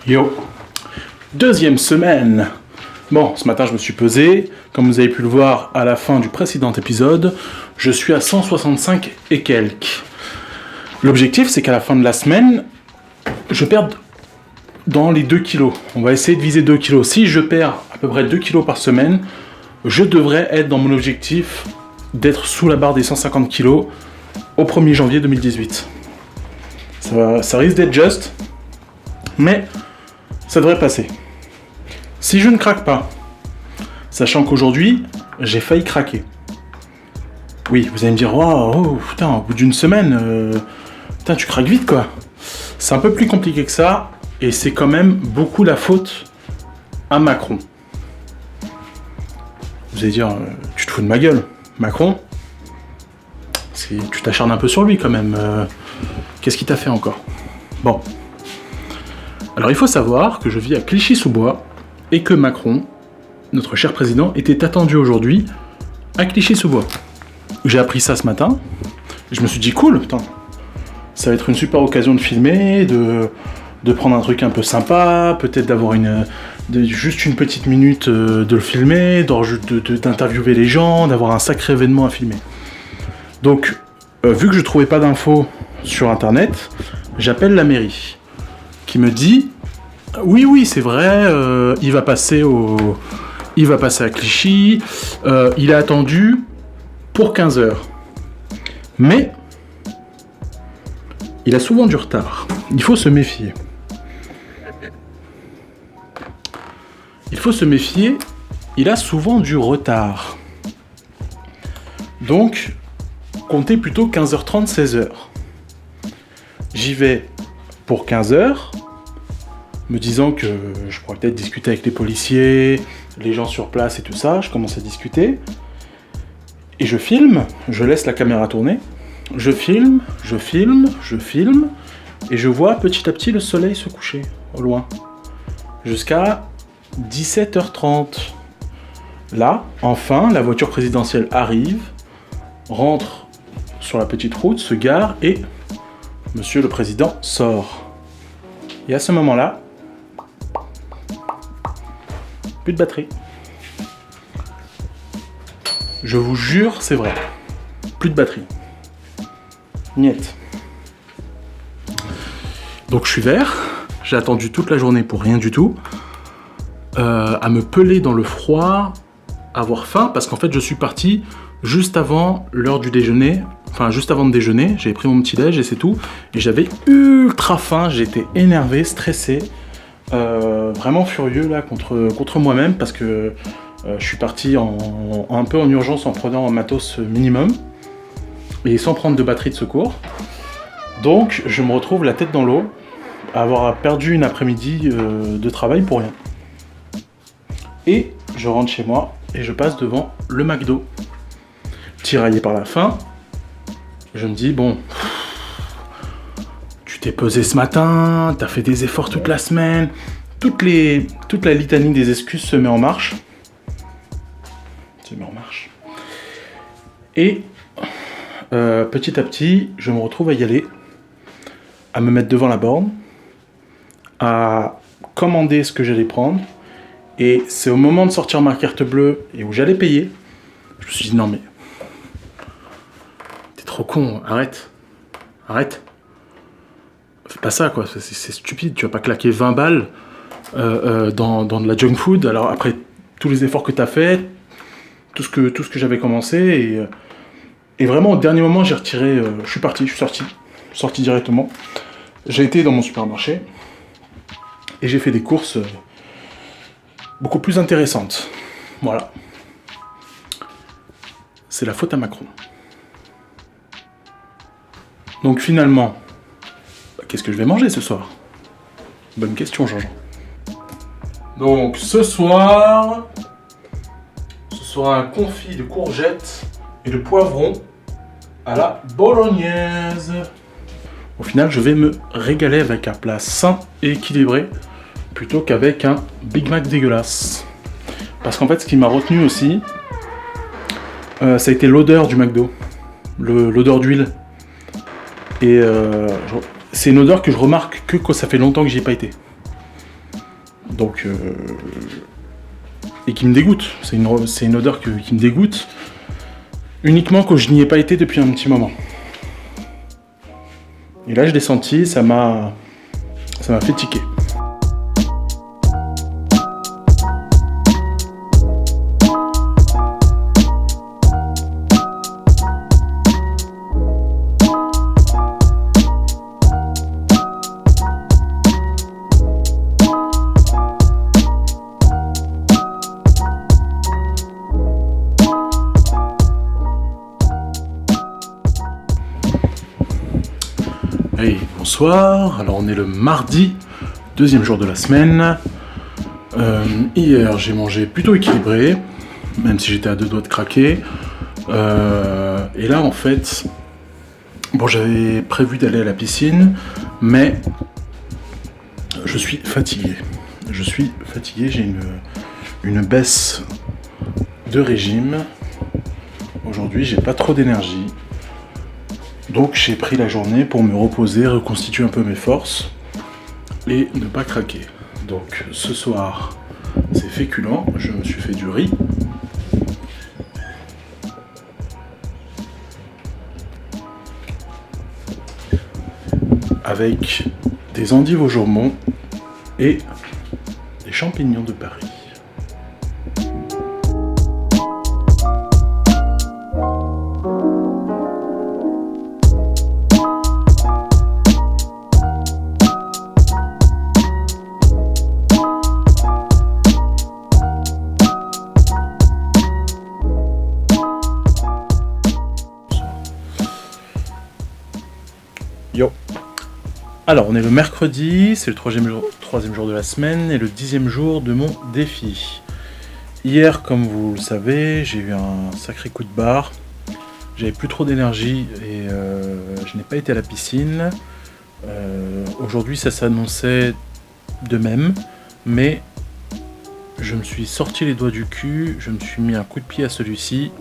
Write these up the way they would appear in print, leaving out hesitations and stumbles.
Yo, deuxième semaine. Bon, ce matin je me suis pesé, comme vous avez pu le voir à la fin du précédent épisode, je suis à 165 et quelques. L'objectif c'est qu'à la fin de la semaine, je perde dans les 2 kilos. On va essayer de viser 2 kilos. Si je perds à peu près 2 kilos par semaine, je devrais être dans mon objectif d'être sous la barre des 150 kilos au 1er janvier 2018. Ça risque d'être juste, mais ça devrait passer. Si je ne craque pas, sachant qu'aujourd'hui, j'ai failli craquer. Oui, vous allez me dire, oh, putain, au bout d'une semaine, putain, tu craques vite, quoi. C'est un peu plus compliqué que ça, et c'est quand même beaucoup la faute à Macron. Vous allez dire, tu te fous de ma gueule, Macron, tu t'acharnes un peu sur lui, quand même. Qu'est-ce qu'il t'a fait encore? Bon. Alors il faut savoir que je vis à Clichy-sous-Bois et que Macron, notre cher président, était attendu aujourd'hui à Clichy-sous-Bois. J'ai appris ça ce matin, et je me suis dit cool, putain, ça va être une super occasion de filmer, de prendre un truc un peu sympa, peut-être d'avoir juste une petite minute de le filmer, d'interviewer les gens, d'avoir un sacré événement à filmer. Donc, vu que je trouvais pas d'infos sur internet, j'appelle la mairie, qui me dit oui c'est vrai, il va passer à Clichy, il est attendu pour 15h. Mais il a souvent du retard. Il faut se méfier. Il a souvent du retard. Donc, comptez plutôt 15h30, 16h. J'y vais pour 15h, me disant que je pourrais peut-être discuter avec les policiers, les gens sur place et tout ça. Je commence à discuter. Et je filme, je laisse la caméra tourner. Je filme, et je vois petit à petit le soleil se coucher, au loin. Jusqu'à 17h30. Là, enfin, la voiture présidentielle arrive, rentre sur la petite route, se gare, et Monsieur le Président sort. Et à ce moment-là, plus de batterie. Je vous jure, c'est vrai. Plus de batterie. Niet. Donc je suis vert, j'ai attendu toute la journée pour rien du tout, à me peler dans le froid, avoir faim, parce qu'en fait je suis parti juste avant l'heure du déjeuner, enfin juste avant de déjeuner, j'ai pris mon petit déj et c'est tout, et j'avais ultra faim, j'étais énervé, stressé, vraiment furieux là contre moi-même, parce que je suis parti un peu en urgence en prenant un matos minimum, et sans prendre de batterie de secours. Donc je me retrouve la tête dans l'eau, à avoir perdu une après-midi de travail pour rien. Et je rentre chez moi, et je passe devant le McDo. Tiraillé par la faim, je me dis, bon, tu t'es pesé ce matin, t'as fait des efforts toute la semaine, toute la litanie des excuses se met en marche. Et petit à petit, je me retrouve à y aller, à me mettre devant la borne, à commander ce que j'allais prendre, et c'est au moment de sortir ma carte bleue et où j'allais payer, je me suis dit non mais t'es trop con, arrête, fais pas ça quoi, c'est stupide, tu vas pas claquer 20 balles dans de la junk food, alors après tous les efforts que t'as fait, tout ce que j'avais commencé, Et vraiment, au dernier moment, j'ai retiré... je suis sorti directement. J'ai été dans mon supermarché et j'ai fait des courses beaucoup plus intéressantes. Voilà. C'est la faute à Macron. Donc finalement, qu'est-ce que je vais manger ce soir? Bonne question, Jean-Jean. Donc ce soir, ce sera un confit de courgettes et de poivrons à la bolognaise. Au final, je vais me régaler avec un plat sain et équilibré plutôt qu'avec un Big Mac dégueulasse. Parce qu'en fait, ce qui m'a retenu aussi, ça a été l'odeur du McDo, l'odeur d'huile. Et c'est une odeur que je remarque que quand ça fait longtemps que j'y ai pas été. Donc, et qui me dégoûte. C'est une odeur qui me dégoûte uniquement quand je n'y ai pas été depuis un petit moment. Et là, je l'ai senti, ça m'a fait tiquer. Hey, bonsoir, alors on est le mardi, deuxième jour de la semaine. Hier j'ai mangé plutôt équilibré, même si j'étais à 2 doigts de craquer. Et là en fait, bon j'avais prévu d'aller à la piscine, mais je suis fatigué. J'ai une baisse de régime. Aujourd'hui j'ai pas trop d'énergie. Donc j'ai pris la journée pour me reposer, reconstituer un peu mes forces et ne pas craquer. Donc ce soir, c'est féculent, je me suis fait du riz. Avec des endives au jambon et des champignons de Paris. Yo. Alors, on est le mercredi, c'est le troisième jour de la semaine et le 10e jour de mon défi. Hier, comme vous le savez, j'ai eu un sacré coup de barre. J'avais plus trop d'énergie et je n'ai pas été à la piscine. Aujourd'hui, ça s'annonçait de même, mais je me suis sorti les doigts du cul, je me suis mis un coup de pied à celui-ci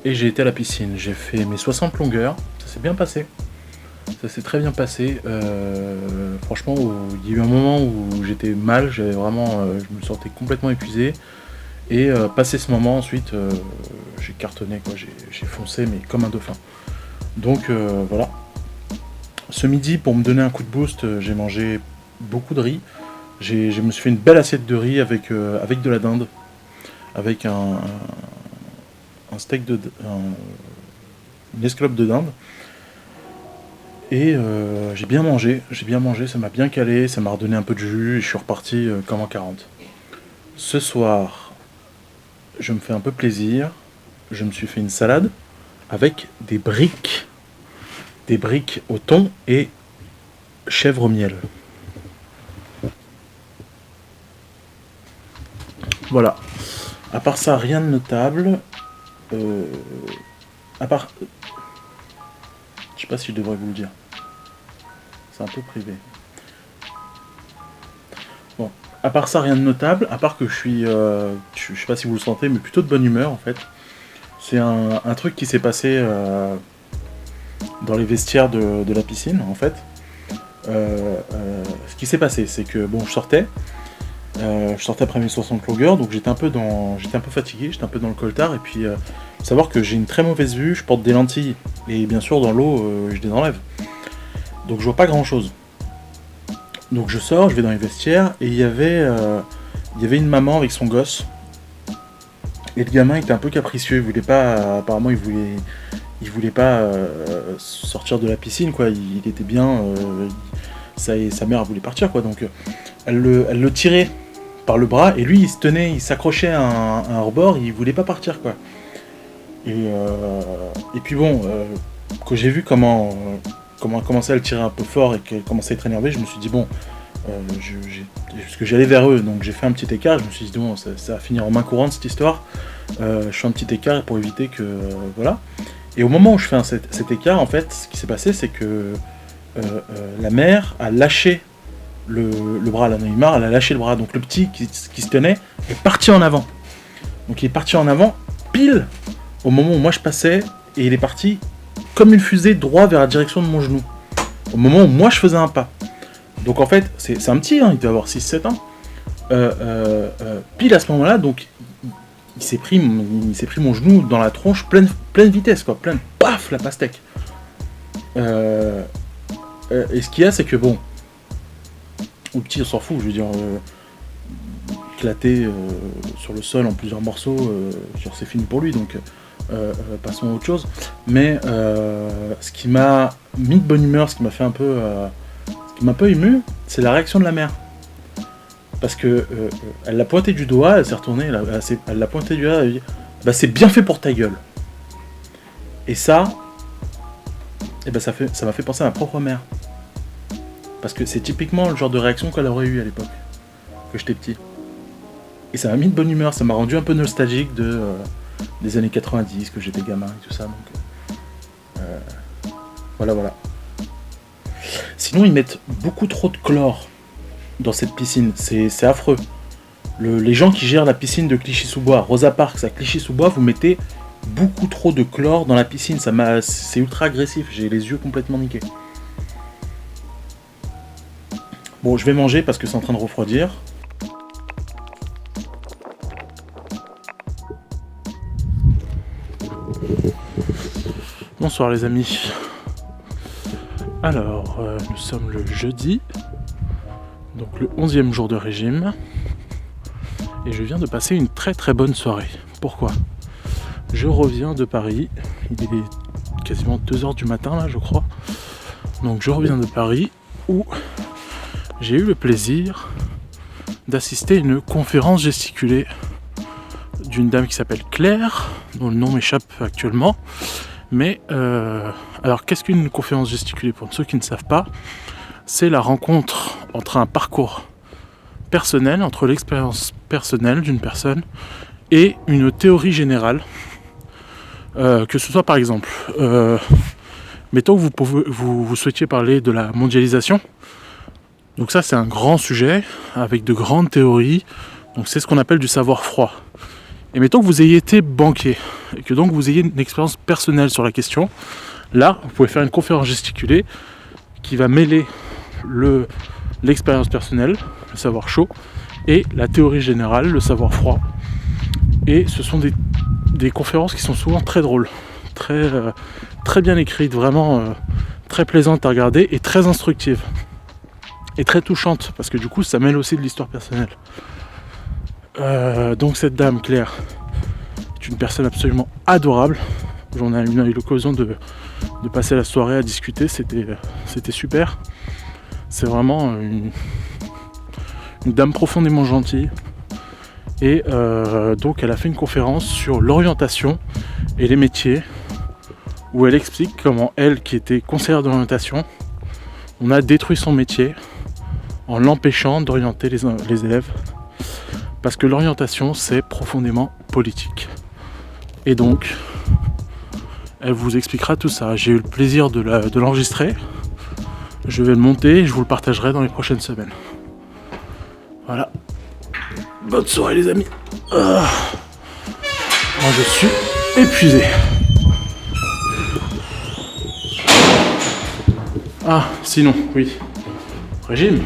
et j'ai été à la piscine. J'ai fait mes 60 longueurs, ça s'est bien passé. Ça s'est très bien passé. Franchement, il y a eu un moment où j'étais mal, je me sentais complètement épuisé. Et passé ce moment, ensuite, j'ai cartonné, quoi. J'ai foncé, mais comme un dauphin. Donc voilà. Ce midi, pour me donner un coup de boost, j'ai mangé beaucoup de riz. Je me suis fait une belle assiette de riz avec de la dinde, avec un steak une escalope de dinde. Et j'ai bien mangé, ça m'a bien calé, ça m'a redonné un peu de jus et je suis reparti comme en 40. Ce soir, je me fais un peu plaisir, je me suis fait une salade avec des briques au thon et chèvre au miel. Voilà. À part ça, rien de notable. À part... Je sais pas si je devrais vous le dire. C'est un peu privé. Bon, à part ça, rien de notable. À part que je sais pas si vous le sentez, mais plutôt de bonne humeur en fait. C'est un truc qui s'est passé dans les vestiaires de la piscine en fait. Ce qui s'est passé, c'est que bon, je sortais après mes 60 longueurs, donc j'étais un peu fatigué, j'étais un peu dans le coltard, et puis savoir que j'ai une très mauvaise vue, je porte des lentilles, et bien sûr dans l'eau, je les enlève. Donc je vois pas grand chose. Donc je sors, je vais dans les vestiaires, et il y avait une maman avec son gosse, Et le gamin était un peu capricieux, il voulait pas, apparemment il voulait pas sortir de la piscine, quoi. Il était bien, sa mère voulait partir, quoi. Donc elle le tirait par le bras et lui il se tenait, il s'accrochait à un rebord, il voulait pas partir, quoi. Et puis bon, quand j'ai vu comment elle commençait à le tirer un peu fort et qu'elle commençait à être énervée, je me suis dit bon, parce que j'allais vers eux, donc j'ai fait un petit écart, je me suis dit bon, ça va finir en main courante cette histoire. Je fais un petit écart pour éviter que voilà. Et au moment où je fais cet écart, en fait, ce qui s'est passé, c'est que la mère a lâché le bras, la Neymar, elle a lâché le bras, donc le petit qui se tenait est parti en avant. Donc il est parti en avant pile au moment où moi je passais, et il est parti comme une fusée droit vers la direction de mon genou, au moment où moi je faisais un pas. Donc en fait, c'est un petit, hein, il doit avoir 6-7 ans. Pile à ce moment-là, donc il s'est pris mon genou dans la tronche pleine vitesse, quoi, paf, la pastèque. Et ce qu'il y a, c'est que bon, au petit on s'en fout, je veux dire, éclaté sur le sol en plusieurs morceaux, c'est fini pour lui, donc passons à autre chose. Mais ce qui m'a mis de bonne humeur, ce qui m'a fait un peu ému, c'est la réaction de la mère. Parce que elle l'a pointé du doigt, elle s'est retournée, elle l'a pointé du doigt, elle a dit bah c'est bien fait pour ta gueule. Et ça, ça m'a fait penser à ma propre mère. Parce que c'est typiquement le genre de réaction qu'elle aurait eu à l'époque, que j'étais petit. Et ça m'a mis de bonne humeur, ça m'a rendu un peu nostalgique des années 90, que j'étais gamin et tout ça. Donc, voilà. Sinon, ils mettent beaucoup trop de chlore dans cette piscine, c'est affreux. Les gens qui gèrent la piscine de Clichy-sous-Bois, Rosa Parks à Clichy-sous-Bois, vous mettez beaucoup trop de chlore dans la piscine, c'est ultra agressif, j'ai les yeux complètement niqués. Bon, je vais manger parce que c'est en train de refroidir. Bonsoir les amis. Alors, nous sommes le jeudi, donc le 11e jour de régime, et je viens de passer une très très bonne soirée. Pourquoi ? Je reviens de Paris, il est quasiment 2h du matin là je crois, donc je reviens de Paris où j'ai eu le plaisir d'assister à une conférence gesticulée d'une dame qui s'appelle Claire, dont le nom m'échappe actuellement. Mais alors qu'est-ce qu'une conférence gesticulée pour ceux qui ne savent pas ? C'est la rencontre entre un parcours personnel, entre l'expérience personnelle d'une personne et une théorie générale. Que ce soit par exemple, mettons que vous souhaitiez parler de la mondialisation. Donc ça c'est un grand sujet avec de grandes théories. Donc c'est ce qu'on appelle du savoir froid. Et mettons que vous ayez été banquier et que donc vous ayez une expérience personnelle sur la question. Là, vous pouvez faire une conférence gesticulée qui va mêler l'expérience personnelle, le savoir chaud, et la théorie générale, le savoir froid. Et ce sont des conférences qui sont souvent très drôles, très bien écrites, vraiment très plaisantes à regarder et très instructives. Et très touchantes, parce que du coup ça mêle aussi de l'histoire personnelle. Donc cette dame Claire est une personne absolument adorable. On a eu l'occasion de passer la soirée à discuter, c'était super. C'est vraiment une dame profondément gentille. Et donc elle a fait une conférence sur l'orientation et les métiers, où elle explique comment elle, qui était conseillère d'orientation, on a détruit son métier en l'empêchant d'orienter les élèves. Parce que l'orientation, c'est profondément politique. Et donc, elle vous expliquera tout ça. J'ai eu le plaisir de l'enregistrer. Je vais le monter et je vous le partagerai dans les prochaines semaines. Voilà. Bonne soirée les amis. Moi je suis épuisé. Ah, sinon, oui. Régime.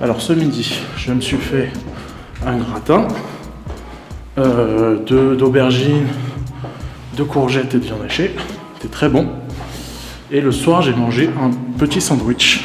Alors ce midi, je me suis fait un gratin d'aubergines, de courgettes et de viande hachée. C'était très bon. Et le soir, j'ai mangé un petit sandwich.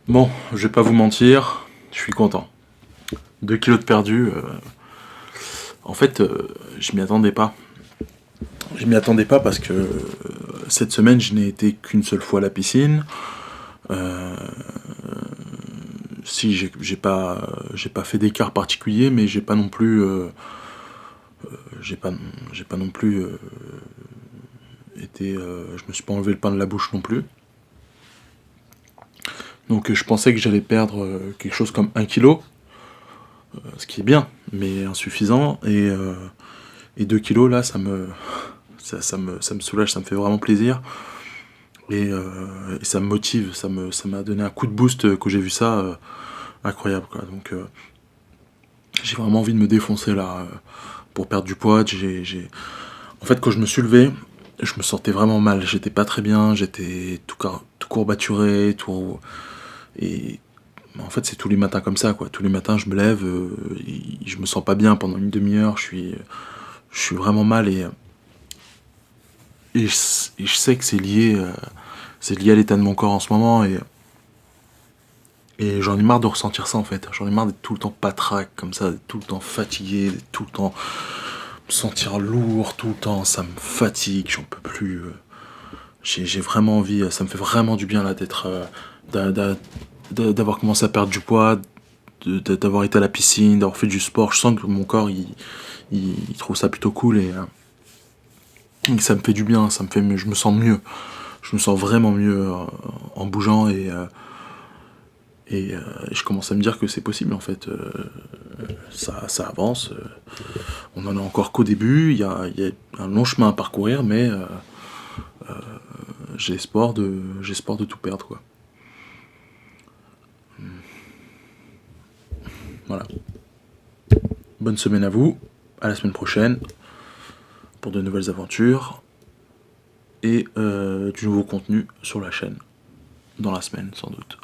Bon, je vais pas vous mentir, je suis content. 2 kilos de perdu, en fait, je m'y attendais pas. Je m'y attendais pas parce que cette semaine, je n'ai été qu'une seule fois à la piscine. Euh, si j'ai pas fait d'écart particulier, mais j'ai pas non plus, j'ai pas non plus été, je me suis pas enlevé le pain de la bouche non plus. Donc je pensais que j'allais perdre quelque chose comme 1 kilo, ce qui est bien, mais insuffisant. Et 2 kilos là, ça me soulage, ça me fait vraiment plaisir. Et ça me motive, ça m'a donné un coup de boost quand j'ai vu ça, incroyable quoi. Donc j'ai vraiment envie de me défoncer là pour perdre du poids. En fait, quand je me suis levé, je me sentais vraiment mal. J'étais pas très bien, j'étais tout courbaturé, tout. Et en fait, c'est tous les matins comme ça quoi. Tous les matins, je me lève, je me sens pas bien pendant une demi-heure. Je suis vraiment mal et je sais que c'est lié à l'état de mon corps en ce moment et j'en ai marre de ressentir ça en fait. J'en ai marre d'être tout le temps patraque comme ça, d'être tout le temps fatigué, d'être tout le temps me sentir lourd, tout le temps. Ça me fatigue, j'en peux plus. J'ai vraiment envie, ça me fait vraiment du bien là d'être, d'avoir commencé à perdre du poids, d'avoir été à la piscine, d'avoir fait du sport. Je sens que mon corps il trouve ça plutôt cool et ça me fait du bien, je me sens mieux. Je me sens vraiment mieux en bougeant et je commence à me dire que c'est possible en fait. Ça avance. On en est encore qu'au début. Il y a un long chemin à parcourir, mais j'ai espoir de tout perdre quoi. Voilà. Bonne semaine à vous. À la semaine prochaine pour de nouvelles aventures et du nouveau contenu sur la chaîne dans la semaine sans doute.